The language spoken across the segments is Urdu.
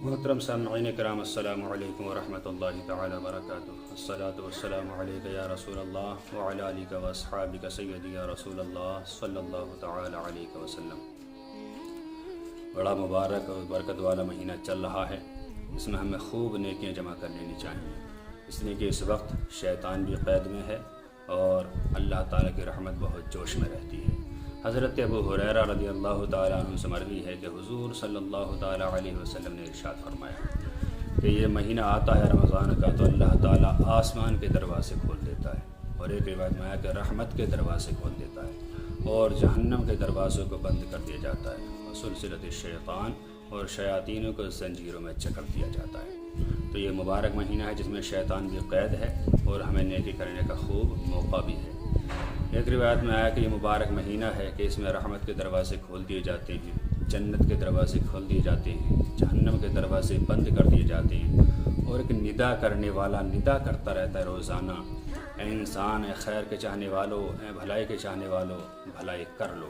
محترم سامعین کرام، السلام علیکم ورحمۃ اللہ تعالی وبرکاتہ۔ الصلاۃ والسلام علیک یا رسول اللہ وعلی آلک واصحابک سیدی یا رسول اللہ صلی اللہ تعالی علیہ وسلم۔ بڑا مبارک اور برکت والا مہینہ چل رہا ہے، اس میں ہمیں خوب نیکیاں جمع کر لینی چاہیے، اس لیے کہ اس وقت شیطان بھی قید میں ہے اور اللہ تعالیٰ کی رحمت بہت جوش میں رہتی ہے۔ حضرت ابو ہریرہ رضی اللہ تعالیٰ عنہ سے مروی ہے کہ حضور صلی اللہ تعالیٰ علیہ وسلم نے ارشاد فرمایا کہ یہ مہینہ آتا ہے رمضان کا تو اللہ تعالیٰ آسمان کے دروازے کھول دیتا ہے، اور ایک روایت میں آیا کہ رحمت کے دروازے کھول دیتا ہے اور جہنم کے دروازوں کو بند کر دیا جاتا ہے، اور سلسلۃ الشیطان اور شیاطینوں کو زنجیروں میں جکڑ دیا جاتا ہے۔ تو یہ مبارک مہینہ ہے جس میں شیطان بھی قید ہے اور ہمیں نیکی کرنے کا خوب موقع بھی ہے۔ ایک روایت میں آیا کہ یہ مبارک مہینہ ہے کہ اس میں رحمت کے دروازے کھول دیے جاتے ہیں، جنت کے دروازے کھول دیے جاتے ہیں، جہنم کے دروازے بند کر دیے جاتے ہیں، اور ایک ندا کرنے والا ندا کرتا رہتا ہے روزانہ، اے انسان، اے خیر کے چاہنے والو، اے بھلائی کے چاہنے والو، بھلائی کر لو،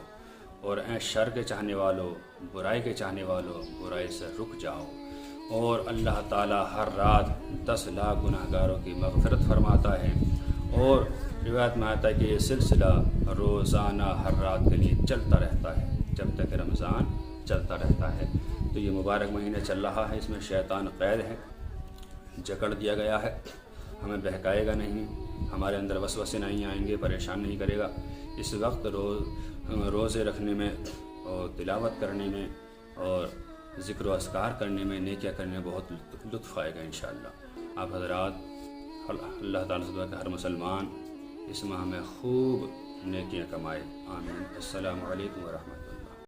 اور اے شر کے چاہنے والو، برائی کے چاہنے والو، برائی سے رک جاؤ۔ اور اللہ تعالیٰ ہر رات 10 لاکھ گناہ گاروں کی مغفرت فرماتا ہے، اور روایت میں آتا ہے کہ یہ سلسلہ روزانہ ہر رات کے لیے چلتا رہتا ہے جب تک رمضان چلتا رہتا ہے۔ تو یہ مبارک مہینہ چل رہا ہے، اس میں شیطان قید ہے، جکڑ دیا گیا ہے، ہمیں بہکائے گا نہیں، ہمارے اندر وسوسے نہیں آئیں گے، پریشان نہیں کرے گا۔ اس وقت روزے رکھنے میں اور تلاوت کرنے میں اور ذکر و اذکار کرنے میں، نیکیاں کرنے میں بہت لطف آئے گا انشاءاللہ۔ آپ حضرات، اللہ تعالیٰ سے دعا کہ ہر مسلمان اس ماہ میں خوب نیکیاں کمائے، آمین۔ السلام علیکم ورحمۃ اللہ۔